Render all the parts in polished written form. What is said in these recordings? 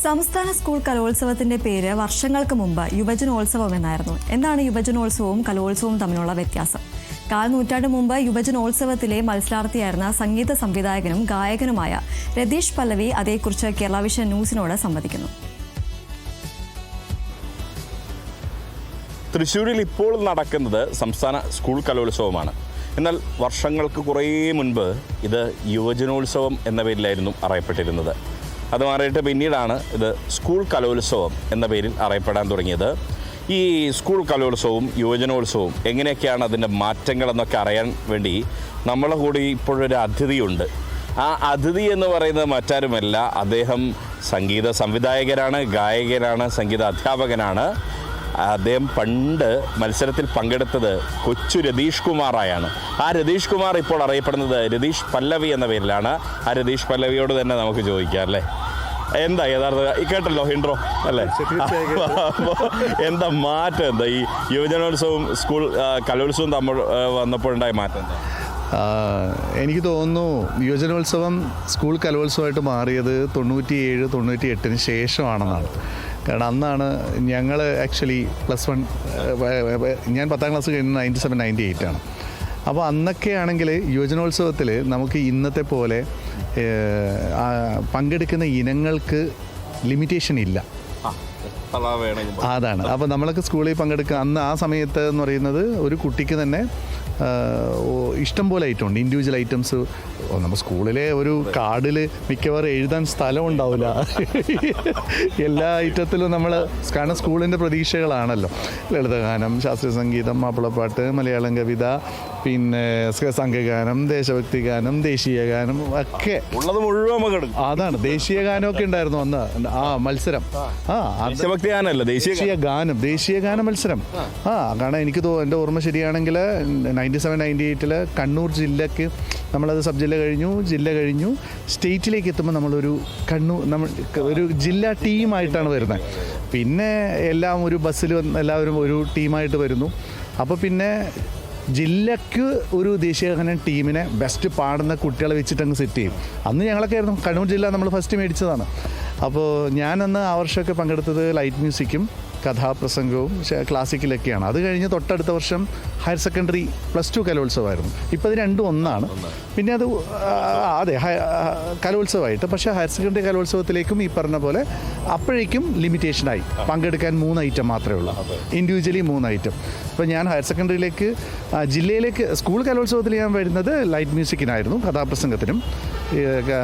സംസ്ഥാന സ്കൂൾ കലോത്സവത്തിന്റെ പേര് വർഷങ്ങൾക്ക് മുമ്പ് യുവജനോത്സവം എന്നായിരുന്നു. എന്താണ് യുവജനോത്സവവും കലോത്സവവും തമ്മിലുള്ള വ്യത്യാസം? കാൽനൂറ്റാണ്ട് മുമ്പ് യുവജനോത്സവത്തിലെ മത്സരാർത്ഥിയായിരുന്ന സംഗീത സംവിധായകനും ഗായകനുമായ രതീഷ് പല്ലവി അതേക്കുറിച്ച് കേരള വിഷൻ ന്യൂസിനോട് സംവദിക്കുന്നു. തൃശ്ശൂരിൽ ഇപ്പോൾ നടക്കുന്നത് സംസ്ഥാന സ്കൂൾ കലോത്സവമാണ്. എന്നാൽ വർഷങ്ങൾക്ക് കുറേ മുൻപ് ഇത് യുവജനോത്സവം എന്ന പേരിലായിരുന്നു അറിയപ്പെട്ടിരുന്നത്. അത് മാറിയിട്ട് പിന്നീടാണ് ഇത് സ്കൂൾ കലോത്സവം എന്ന പേരിൽ അറിയപ്പെടാൻ തുടങ്ങിയത്. ഈ സ്കൂൾ കലോത്സവവും യുവജനോത്സവവും എങ്ങനെയൊക്കെയാണ് അതിൻ്റെ മാറ്റങ്ങളെന്നൊക്കെ അറിയാൻ വേണ്ടി നമ്മളെ കൂടി ഇപ്പോഴൊരു അതിഥിയുണ്ട്. ആ അതിഥി എന്ന് പറയുന്നത് മറ്റാരുമല്ല, അദ്ദേഹം സംഗീത സംവിധായകനാണ്, ഗായകനാണ്, സംഗീത അധ്യാപകനാണ്. അദ്ദേഹം പണ്ട് മത്സരത്തിൽ പങ്കെടുത്തത് കൊച്ചു രതീഷ് കുമാറായാണ്. ആ രതീഷ് കുമാർ ഇപ്പോൾ അറിയപ്പെടുന്നത് രതീഷ് പല്ലവി എന്ന പേരിലാണ്. ആ രതീഷ് പല്ലവിയോട് തന്നെ നമുക്ക് ചോദിക്കാം അല്ലേ, എന്താ യഥാർത്ഥ കേട്ടല്ലോ ഇൻട്രോ അല്ലേ, എന്താ മാറ്റം, എന്താ ഈ യുവജനോത്സവവും സ്കൂൾ കലോത്സവവും തമ്മിൽ വന്നപ്പോഴുണ്ടായ മാറ്റം എന്താ? എനിക്ക് തോന്നുന്നു യുവജനോത്സവം സ്കൂൾ കലോത്സവമായിട്ട് മാറിയത് 97-98 ശേഷമാണെന്നാണ്. കാരണം അന്നാണ് ഞങ്ങൾ ആക്ച്വലി +1, ഞാൻ 10ാം ക്ലാസ് കഴിഞ്ഞ് 97-98 ആണ്. അപ്പോൾ അന്നൊക്കെ ആണെങ്കിൽ യുവജനോത്സവത്തിൽ നമുക്ക് ഇന്നത്തെ പോലെ പങ്കെടുക്കുന്ന ഇനങ്ങൾക്ക് ലിമിറ്റേഷൻ ഇല്ല. അതാണ്. അപ്പോൾ നമ്മളൊക്കെ സ്കൂളിൽ പങ്കെടുക്കുക അന്ന് ആ സമയത്ത് എന്ന് പറയുന്നത് ഒരു കുട്ടിക്ക് തന്നെ ഇഷ്ടം പോലെ ഐറ്റം ഉണ്ട്, ഇൻഡിവിജ്വൽ ഐറ്റംസ്. നമ്മൾ സ്കൂളിലെ ഒരു കാർഡിൽ മിക്കവാറും എഴുതാൻ സ്ഥലം ഉണ്ടാവില്ല. എല്ലാ ഐറ്റത്തിലും നമ്മൾ, കാരണം സ്കൂളിൻ്റെ പ്രതീക്ഷകളാണല്ലോ, ലളിതഗാനം, ശാസ്ത്രീയ സംഗീതം, മാപ്പിളപ്പാട്ട്, മലയാളം കവിത, പിന്നെ സംഘഗാനം, ദേശഭക്തി ഗാനം, ദേശീയ ഗാനം ഒക്കെ ഉള്ളത് മുഴുവൻ. അതാണ്, ദേശീയ ഗാനമൊക്കെ ഉണ്ടായിരുന്നു അന്ന് ആ മത്സരം. ദേശഭക്തി ഗാനമല്ല, ദേശീയ ഗാന മത്സരം. കാരണം എനിക്ക് എൻ്റെ ഓർമ്മ ശരിയാണെങ്കിൽ 97-98 കണ്ണൂർ ജില്ലക്ക് നമ്മളത് സബ് ജില്ല കഴിഞ്ഞു സ്റ്റേറ്റിലേക്ക് എത്തുമ്പോൾ നമ്മളൊരു ഒരു ജില്ലാ ടീമായിട്ടാണ് വരുന്നത്. പിന്നെ എല്ലാം ഒരു ബസ്സിൽ എല്ലാവരും ഒരു ടീമായിട്ട് വരുന്നു. അപ്പോൾ പിന്നെ ജില്ലയ്ക്ക് ഒരു ദേശീയഗാനം ടീമിനെ ബെസ്റ്റ് പാടുന്ന കുട്ടികളെ വെച്ചിട്ടങ്ങ് സെറ്റ് ചെയ്യും. അന്ന് ഞങ്ങളൊക്കെ ആയിരുന്നു, കണ്ണൂർ ജില്ല നമ്മൾ ഫസ്റ്റ് മേടിച്ചതാണ്. അപ്പോൾ ഞാനന്ന് ആ വർഷമൊക്കെ പങ്കെടുത്തത് ലൈറ്റ് മ്യൂസിക്കും കഥാപ്രസംഗവും ക്ലാസിക്കലൊക്കെയാണ്. അത് കഴിഞ്ഞ് തൊട്ടടുത്ത വർഷം ഹയർ സെക്കൻഡറി +2 കലോത്സവമായിരുന്നു. ഇപ്പോൾ ഇത് രണ്ടും ഒന്നാണ്. പിന്നെ അത് അതെ കലോത്സവമായിട്ട്, പക്ഷേ ഹയർ സെക്കൻഡറി കലോത്സവത്തിലേക്കും ഈ പറഞ്ഞ പോലെ അപ്പോഴേക്കും ലിമിറ്റേഷനായി. പങ്കെടുക്കാൻ 3 ഐറ്റം മാത്രമേ ഉള്ളൂ, ഇൻഡിവിജ്വലി 3 ഐറ്റം. ഇപ്പോൾ ഞാൻ ഹയർ സെക്കൻഡറിയിലേക്ക് ജില്ലയിലേക്ക് സ്കൂൾ കലോത്സവത്തിൽ ഞാൻ വരുന്നത് ലൈറ്റ് മ്യൂസിക്കിനായിരുന്നു, കഥാപ്രസംഗത്തിനും.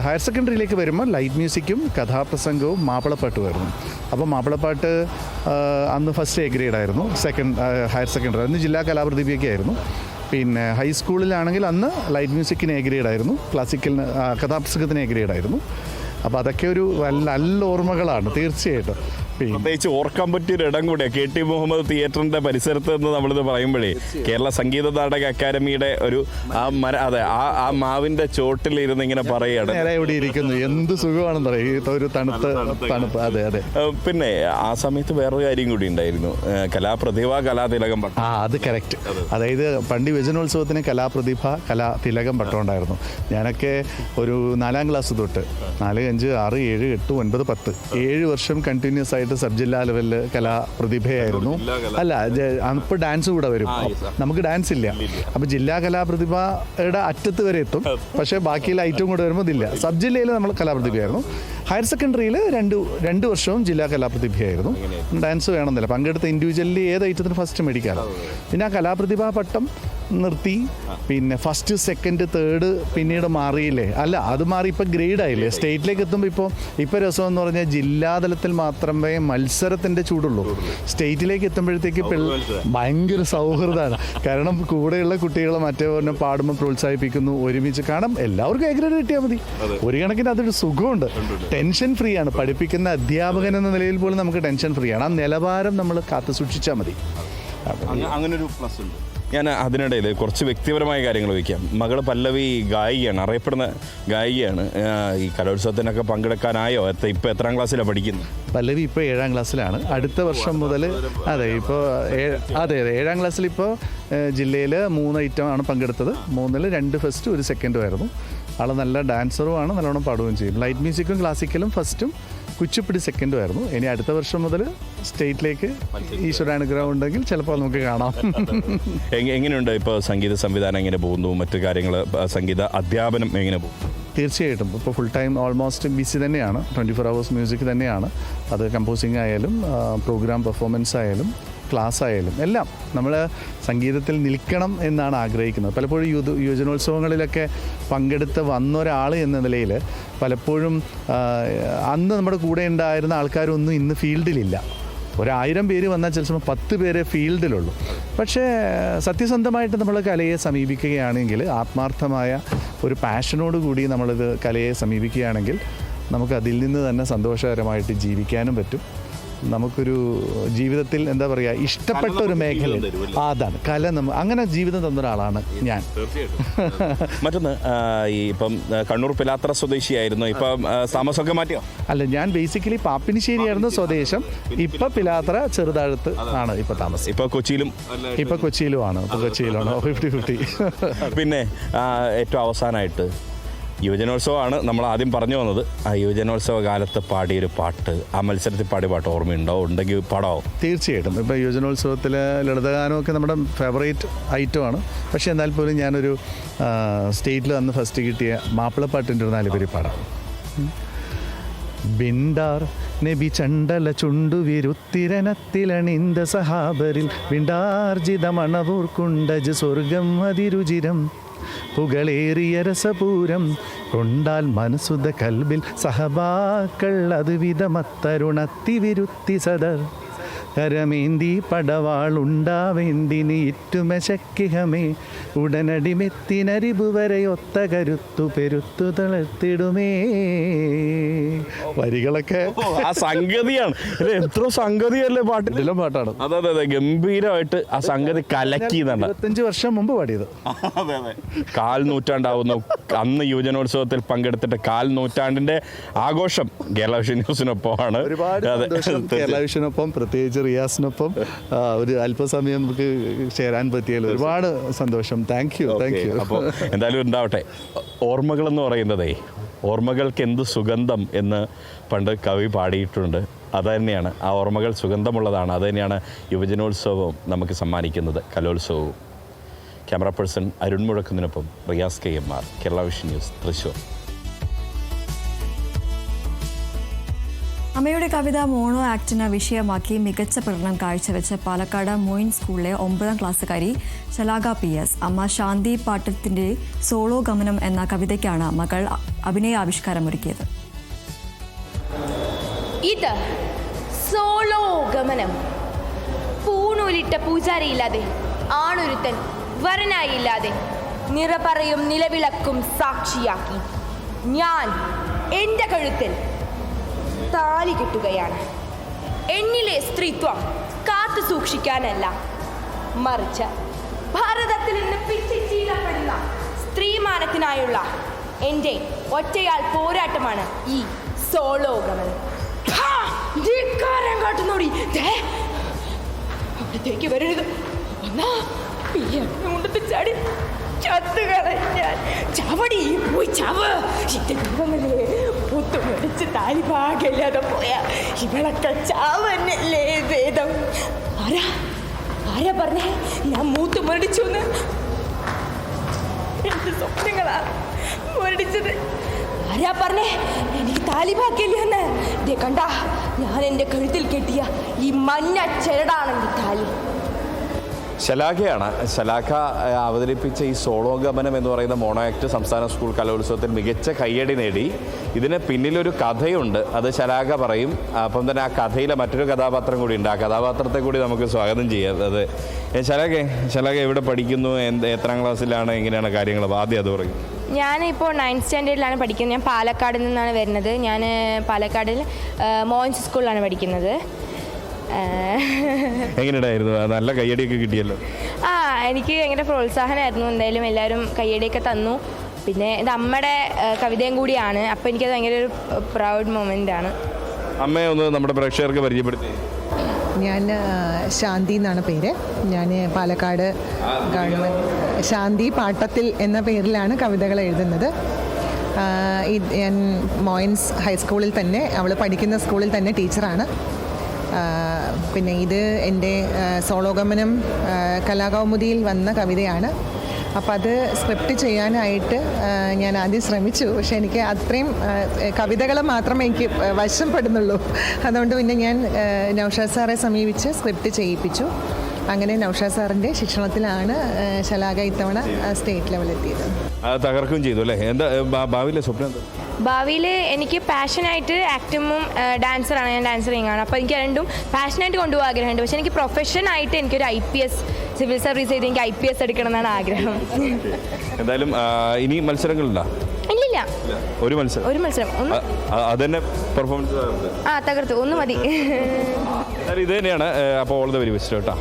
ഹയർ സെക്കൻഡറിയിലേക്ക് വരുമ്പോൾ ലൈറ്റ് മ്യൂസിക്കും കഥാപ്രസംഗവും മാപ്പിളപ്പാട്ടുമായിരുന്നു. അപ്പോൾ മാപ്പിളപ്പാട്ട് അന്ന് ഫസ്റ്റ് എ ഗ്രേഡ് ആയിരുന്നു, ഹയർ സെക്കൻഡറി അന്ന് ജില്ലാ കലാപ്രതിഭയൊക്കെ ആയിരുന്നു. പിന്നെ ഹൈസ്കൂളിലാണെങ്കിൽ അന്ന് ലൈറ്റ് മ്യൂസിക്കിന് എ ഗ്രേഡ് ആയിരുന്നു, ക്ലാസിക്കലിന് കഥാപ്രസംഗത്തിന് എ ഗ്രേഡ് ആയിരുന്നു. അപ്പോൾ അതൊക്കെ ഒരു നല്ല ഓർമ്മകളാണ് തീർച്ചയായിട്ടും. പ്രത്യേകിച്ച് ഓർക്കാൻ പറ്റിയൊരു ഇടം കൂടെ KT മുഹമ്മദ് തിയേറ്ററിന്റെ പരിസരത്ത് നിന്ന് നമ്മളിത് പറയുമ്പോഴേ കേരള സംഗീത നാടക അക്കാദമിയുടെ ഒരു ആ മാവിന്റെ ചോട്ടിലിരുന്ന് ഇങ്ങനെ പറയുകയാണ്, ഇവിടെ ഇരിക്കുന്നു, എന്ത് സുഖമാണെന്ന് പറയും, ഒരു തണുപ്പ്. അതെ. പിന്നെ ആ സമയത്ത് വേറൊരു കാര്യം കൂടി ഉണ്ടായിരുന്നു, കലാതിലകം പട്ടം. അത് കറക്റ്റ്. അതായത് പണ്ട് യുവജനോത്സവത്തിന് കലാതിലകം പട്ടം ഉണ്ടായിരുന്നു. ഞാനൊക്കെ ഒരു 4ാം ക്ലാസ് തൊട്ട് 4, 5, 6, 7, 8, 9, 10 7 വർഷം കണ്ടിന്യൂസ് ആയിട്ട് സബ് ജില്ലാ ലെവലിൽ കലാപ്രതിഭയായിരുന്നു. അല്ല, അപ്പോൾ ഡാൻസ് കൂടെ വരും, നമുക്ക് ഡാൻസ് ഇല്ല. അപ്പോൾ ജില്ലാ കലാപ്രതിഭയുടെ അറ്റത്ത് വരെ എത്തും, പക്ഷേ ബാക്കിയുള്ള ഐറ്റവും കൂടെ വരുമ്പോൾ ഇതില്ല. സബ് ജില്ലയിൽ നമ്മൾ കലാപ്രതിഭയായിരുന്നു. ഹയർ സെക്കൻഡറിയിൽ 2 വർഷവും ജില്ലാ കലാപ്രതിഭയായിരുന്നു. ഡാൻസ് വേണമെന്നില്ല, പങ്കെടുത്ത ഇൻഡിവിജ്വലി ഏത് ഐറ്റത്തിന് ഫസ്റ്റ് മേടിക്കാമല്ലോ. പിന്നെ ആ കലാപ്രതിഭാ പട്ടം നിർത്തി. പിന്നെ ഫസ്റ്റ്, സെക്കൻഡ്, തേർഡ് പിന്നീട് മാറിയില്ലേ? അല്ല, അത് മാറി ഇപ്പോൾ ഗ്രേഡായില്ലേ. സ്റ്റേറ്റിലേക്ക് എത്തുമ്പോൾ ഇപ്പോൾ രസം എന്ന് പറഞ്ഞാൽ ജില്ലാതലത്തിൽ മാത്രമേ മത്സരത്തിൻ്റെ ചൂടുള്ളൂ. സ്റ്റേറ്റിലേക്ക് എത്തുമ്പോഴത്തേക്ക് ഭയങ്കര സൗഹൃദമാണ്. കാരണം കൂടെയുള്ള കുട്ടികളെ മറ്റേ പറഞ്ഞ പാടുമ്പോൾ പ്രോത്സാഹിപ്പിക്കുന്നു, ഒരുമിച്ച്. കാരണം എല്ലാവർക്കും എ ഗ്രേഡ് കിട്ടിയാൽ മതി. ഒരു കണക്കിന് അതൊരു സുഖമുണ്ട്, ടെൻഷൻ ഫ്രീ ആണ്. പഠിപ്പിക്കുന്ന അധ്യാപകൻ എന്ന നിലയിൽ പോലും നമുക്ക് ടെൻഷൻ ഫ്രീ ആണ്. ആ നിലവാരം നമ്മൾ കാത്തു സൂക്ഷിച്ചാൽ മതി. അങ്ങനൊരു പ്ലസ് ഉണ്ട്. ഞാൻ അതിനിടയിൽ കുറച്ച് വ്യക്തിപരമായ കാര്യങ്ങൾ ചോദിക്കാം. മകൾ പല്ലവി ഗായികയാണ്, അറിയപ്പെടുന്ന ഗായികയാണ്. ഈ കലോത്സവത്തിനൊക്കെ പങ്കെടുക്കാനായോ? ഇപ്പോൾ എത്രാം ക്ലാസ്സിലാണ് പഠിക്കുന്നത്? പല്ലവി ഇപ്പോൾ 7ാം ക്ലാസ്സിലാണ്. അടുത്ത വർഷം മുതൽ ഇപ്പോൾ 7ാം ക്ലാസ്സിൽ ഇപ്പോൾ ജില്ലയിൽ 3 ഐറ്റമാണ് പങ്കെടുത്തത്. 3-ൽ 2 ഫസ്റ്റ് 1 സെക്കൻഡും ആയിരുന്നു. ആൾ നല്ല ഡാൻസറുമാണ്, നല്ലോണം പാടുകയും ചെയ്യും. ലൈറ്റ് മ്യൂസിക്കും ക്ലാസിക്കലും ഫസ്റ്റും കുച്ചിപ്പിടി സെക്കൻഡും ആയിരുന്നു. ഇനി അടുത്ത വർഷം മുതൽ സ്റ്റേറ്റിലേക്ക് ഈശ്വരാനുഗ്രഹം ഉണ്ടെങ്കിൽ ചിലപ്പോൾ നമുക്ക് കാണാം. എങ്ങനെയുണ്ട് ഇപ്പോൾ സംഗീത സംവിധാനം എങ്ങനെ പോകുന്നു, മറ്റു കാര്യങ്ങൾ, സംഗീത അധ്യാപനം എങ്ങനെ പോകും? തീർച്ചയായിട്ടും ഇപ്പോൾ ഫുൾ ടൈം ഓൾമോസ്റ്റ് ബിസി തന്നെയാണ്. 24 hours മ്യൂസിക് തന്നെയാണ്. അത് കമ്പോസിങ് ആയാലും പ്രോഗ്രാം പെർഫോമൻസ് ആയാലും ക്ലാസ് ആയാലും എല്ലാം നമ്മൾ സംഗീതത്തിൽ നിൽക്കണം എന്നാണ് ആഗ്രഹിക്കുന്നത്. പലപ്പോഴും യുവജനോത്സവങ്ങളിലൊക്കെ പങ്കെടുത്ത് വന്ന ഒരാൾ എന്ന നിലയിൽ പലപ്പോഴും അന്ന് നമ്മുടെ കൂടെ ഉണ്ടായിരുന്ന ആൾക്കാരൊന്നും ഇന്ന് ഫീൽഡിലില്ല. 1000 പേര് വന്നാൽ ചിലപ്പോൾ 10 പേരെ ഫീൽഡിലുള്ളൂ. പക്ഷേ സത്യസന്ധമായിട്ട് നമ്മൾ കലയെ സമീപിക്കുകയാണെങ്കിൽ, ആത്മാർത്ഥമായ ഒരു പാഷനോട് കൂടി നമ്മളിത് കലയെ സമീപിക്കുകയാണെങ്കിൽ നമുക്ക് അതിൽ നിന്ന് തന്നെ സന്തോഷകരമായിട്ട് ജീവിക്കാനും പറ്റും. നമുക്കൊരു ജീവിതത്തിൽ എന്താ പറയുക, ഇഷ്ടപ്പെട്ട ഒരു മേഖല അതാണ് കല. അങ്ങനെ ജീവിതം തന്ന ഒരാളാണ് ഞാൻ. മറ്റൊന്ന്, ഈ ഇപ്പം കണ്ണൂർ പിലാത്ര സ്വദേശിയായിരുന്നു, ഇപ്പം താമസമൊക്കെ മാറ്റിയോ? അല്ല, ഞാൻ ബേസിക്കലി പാപ്പിനിശ്ശേരിയായിരുന്നു സ്വദേശം. ഇപ്പം പിലാത്ര ചെറുതാഴത്ത് ആണ് ഇപ്പം താമസം. ഇപ്പം കൊച്ചിയിലുമാണ്. ഇപ്പം കൊച്ചിയിലുമാണ്. 50-50. പിന്നെ ഏറ്റവും അവസാനമായിട്ട് യുവജനോത്സവമാണ് നമ്മൾ ആദ്യം പറഞ്ഞു വന്നത്. ആ യുവജനോത്സവ കാലത്ത് പാടിയൊരു പാട്ട്, ആ മത്സരത്തിൽ പാടിയ പാട്ട് ഓർമ്മയുണ്ടോ? ഉണ്ടെങ്കിൽ പാടാവോ? തീർച്ചയായിട്ടും. ഇപ്പോൾ യുവജനോത്സവത്തിൽ ലളിതഗാനമൊക്കെ നമ്മുടെ ഫേവറേറ്റ് ഐറ്റമാണ്. പക്ഷേ എന്നാൽ പോലും ഞാനൊരു സ്റ്റേറ്റിൽ അന്ന് ഫസ്റ്റ് കിട്ടിയ മാപ്പിളപ്പാട്ടിൻ്റെ ഒരു 4 പേര് പാടാം. ബിണ്ടാർ നബി ചണ്ടല ചുണ്ടുവിരുത്തിരനത്തിലണിന്ത സഹാബരിൽ വിണ്ടാർജിത മണവൂർ കുണ്ടജ് സ്വർഗം അതിരുചിരം പുകളേറിയ രസപൂരം കൊണ്ടാൽ മനസുത കൽബിൽ സഹബാക്കൾ അതുവിധമത്തരുണത്തി വിരുത്തി സദർ കരമേന്തി പടവാളുണ്ടാവേന്തിനി ഇറ്റുമശക്കിഹമേ ഉടനടി മെത്തിനരിബു വരെ ഒത്ത കരുത്തു പെരുത്തു തളർത്തിടുമേ. വരികളൊക്കെ ആ സംഗതിയാണ്. എത്ര സംഗതിയല്ലേ പാട്ട്. ഇതിലും പാട്ടാണ്. അതെ, ഗംഭീരമായിട്ട് ആ സംഗതി കലക്കിയതാണ്. 25 വർഷം മുമ്പ് പാടിയത്. കാൽ നൂറ്റാണ്ടാവുന്നു. അന്ന് യുവജനോത്സവത്തിൽ പങ്കെടുത്തിട്ട് 1/4 നൂറ്റാണ്ടിന്റെ ആഘോഷം കേരള വിഷൻ ന്യൂസിനൊപ്പമാണ്. ഒരുപാട് സന്തോഷം. കേരള വിഷനൊപ്പം, പ്രത്യേകിച്ച് റിയാസിനൊപ്പം ഒരു അല്പസമയം നമുക്ക് ചേരാൻ പറ്റിയാൽ ഒരുപാട് സന്തോഷം. Thank you. അപ്പോൾ എന്തായാലും ഉണ്ടാവട്ടെ. ഓർമ്മകൾ എന്ന് പറയുന്നതേ, ഓർമ്മകൾക്ക് എന്ത് സുഗന്ധം എന്ന് പണ്ട് കവി പാടിയിട്ടുണ്ട്. അതുതന്നെയാണ്, ആ ഓർമ്മകൾ സുഗന്ധമുള്ളതാണ്. അതുതന്നെയാണ് യുവജനോത്സവം നമുക്ക് സമ്മാനിക്കുന്നത്, കലോത്സവവും. ക്യാമറ പേഴ്സൺ അരുൺ മുഴക്കുന്നതിനൊപ്പം Riyas KMR, Kerala Vision News, Thrissur. അമ്മയുടെ കവിത മോണോ ആക്ടിന് വിഷയമാക്കി മികച്ച പ്രകടനം കാഴ്ചവെച്ച പാലക്കാട് മോയിൻ സ്കൂളിലെ 9ാം ക്ലാസ്സുകാരി ശലാക PS. അമ്മ ശാന്തി പാട്ടത്തിന്റെ സോളോ ഗമനം എന്ന കവിതയ്ക്കാണ് മകൾ അഭിനയ ആവിഷ്കാരമൊരുക്കിയത്. ഇത് സോളോ ഗമനം. പൂണൂലിട്ട പൂജാരിയില്ലാതെ, ആണൊരുത്തൻ വരനായില്ലാതെ, നിറപറയും നിലവിളക്കും സാക്ഷിയാക്കി ഞാൻ എൻ്റെ കഴുത്തിൽ താലി കെട്ടുകയാണ്. എന്നിലെ സ്ത്രീത്വം കാത്തു സൂക്ഷിക്കാനല്ല, മറിച്ച് ഭാരതത്തിൽ നിന്ന് പിച്ചിച്ചീലപ്പെടുന്ന സ്ത്രീമാനത്തിനായുള്ള എൻ്റെ ഒറ്റയാൾ പോരാട്ടമാണ് ഈ സോളോ ഗമനം. കാട്ടുന്നോടി, അവിടത്തേക്ക് വരരുത്. ഒന്നാ കൊണ്ടത്ത് ചാടി ചത്തുകളഞ്ഞാൽ ചവടി പോയി ചവ്. എന്റെ ദൈവമല്ലേ, പുത്തുമടിച്ച് താലിഭാഗല്ലാതെ പോയാ ഇവളൊക്കെ ചാവന്നല്ലേ വേദം. ആരാ പറഞ്ഞേ ഞാൻ മൂത്ത് മുരടിച്ചു എന്ന്? എന്റെ സ്വപ്നങ്ങളാ മുരടിച്ചത്. ആരാ പറഞ്ഞേ എനിക്ക് താലിഭാഗ്യല്ലെന്ന്? ഇതേ കണ്ട, ഞാൻ എൻ്റെ കഴുത്തിൽ കെട്ടിയ ഈ മഞ്ഞ ചെരടാണെന്റെ താലി. ശലാഖയാണ്. ശലാഖ അവതരിപ്പിച്ച ഈ സോളോ ഗമനം എന്ന് പറയുന്ന മോണോ ആക്ട് സംസ്ഥാന സ്കൂൾ കലോത്സവത്തിൽ മികച്ച കയ്യടി നേടി. ഇതിന് പിന്നിലൊരു കഥയുണ്ട്, അത് ശലാഖ പറയും. അപ്പം തന്നെ ആ കഥയിലെ മറ്റൊരു കഥാപാത്രം കൂടി ഉണ്ട്. ആ കഥാപാത്രത്തെ കൂടി നമുക്ക് സ്വാഗതം ചെയ്യാം. അത് ശലാഖ എവിടെ പഠിക്കുന്നു, എത്രാം ക്ലാസ്സിലാണ്, എങ്ങനെയാണ് കാര്യങ്ങൾ? ആദ്യം അത് പറയും. ഞാനിപ്പോൾ 9th സ്റ്റാൻഡേർഡിലാണ് പഠിക്കുന്നത്. ഞാൻ പാലക്കാട് നിന്നാണ് വരുന്നത്. ഞാൻ പാലക്കാടിൽ മോയിൻസ് സ്കൂളിലാണ് പഠിക്കുന്നത്. എങ്ങനെയുണ്ടായിരുന്നു? നല്ല കയ്യടിയൊക്കെ കിട്ടിയല്ലോ. എനിക്ക് ഭയങ്കര പ്രോത്സാഹനമായിരുന്നു. എന്തായാലും എല്ലാവരും കയ്യടിയൊക്കെ തന്നു. പിന്നെ ഇത് അമ്മയുടെ കവിതയും കൂടിയാണ്. അപ്പോൾ എനിക്കത് ഭയങ്കര ഒരു പ്രൗഡ് മൊമെൻ്റ് ആണ്. അമ്മയെ ഒന്ന് നമ്മുടെ പ്രേക്ഷകർക്ക് പരിചയപ്പെടുത്തി. ഞാൻ ശാന്തി എന്നാണ് പേര്. ഞാൻ പാലക്കാട് ഗവൺമെൻറ് ശാന്തി പാട്ടത്തിൽ എന്ന പേരിലാണ് കവിതകൾ എഴുതുന്നത്. ഞാൻ മോയിൻസ് ഹൈസ്കൂളിൽ തന്നെ, അവൾ പഠിക്കുന്ന സ്കൂളിൽ തന്നെ ടീച്ചറാണ്. പിന്നെ ഇത് എൻ്റെ സോളോഗമനം കലാകൗമുദിയിൽ വന്ന കവിതയാണ്. അപ്പോൾ അത് സ്ക്രിപ്റ്റ് ചെയ്യാനായിട്ട് ഞാൻ ആദ്യം ശ്രമിച്ചു. പക്ഷേ എനിക്ക് അത്രയും കവിതകൾ മാത്രമേ എനിക്ക് വശപ്പെടുന്നുള്ളൂ. അതുകൊണ്ട് പിന്നെ ഞാൻ നൗഷാദ് സാറെ സമീപിച്ച് സ്ക്രിപ്റ്റ് ചെയ്യിപ്പിച്ചു. അങ്ങനെ നൗഷാദ് സാറിൻ്റെ ശിക്ഷണത്തിലാണ് ശലാക ഇത്തവണ സ്റ്റേറ്റ് ലെവലെത്തിയത്. തകർക്കുകയും ചെയ്തു അല്ലേ? എന്താ ഭാവിയിലെ സ്വപ്നം എന്താ? ഭാവിയിൽ എനിക്ക് പാഷനായിട്ട് ആക്ടിങ്ങും ഡാൻസറാണ്, ഞാൻ ഡാൻസറിങ് ആണ്. അപ്പോൾ എനിക്ക് രണ്ടും പാഷനായിട്ട് കൊണ്ടുപോകാൻ ആഗ്രഹമുണ്ട്. പക്ഷേ എനിക്ക് പ്രൊഫഷനായിട്ട് എനിക്കൊരു IPS സിവിൽ സർവീസ് ചെയ്ത് എനിക്ക് IPS എടുക്കണം എന്നാണ് ആഗ്രഹം. എന്തായാലും ഇനി മത്സരങ്ങളുണ്ടോ? ഇല്ലില്ല, ഒരു മത്സരം ഒന്ന് അതന്നെ പെർഫോമൻസ് തകർത്തു, ഒന്ന് മതി. ഇത് തന്നെയാണ്. അപ്പോൾ ഓൾ ദ വെരി ബെസ്റ്റ് കേട്ടോ.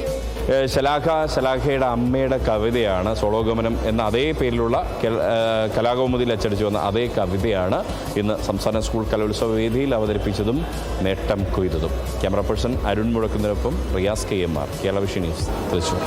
ശലാഖയുടെ അമ്മയുടെ കവിതയാണ് സോളോഗമനം എന്ന അതേ പേരിലുള്ള കലാകൗമുദിയിൽ അച്ചടിച്ചു വന്ന അതേ കവിതയാണ് ഇന്ന് സംസ്ഥാന സ്കൂൾ കലോത്സവ വേദിയിൽ അവതരിപ്പിച്ചതും നേട്ടം കൊയ്തതും. ക്യാമറ പേഴ്സൺ അരുൺ മുഴക്കുന്നതിനൊപ്പം Riyas KMR, Kerala Vision News, Thrissur.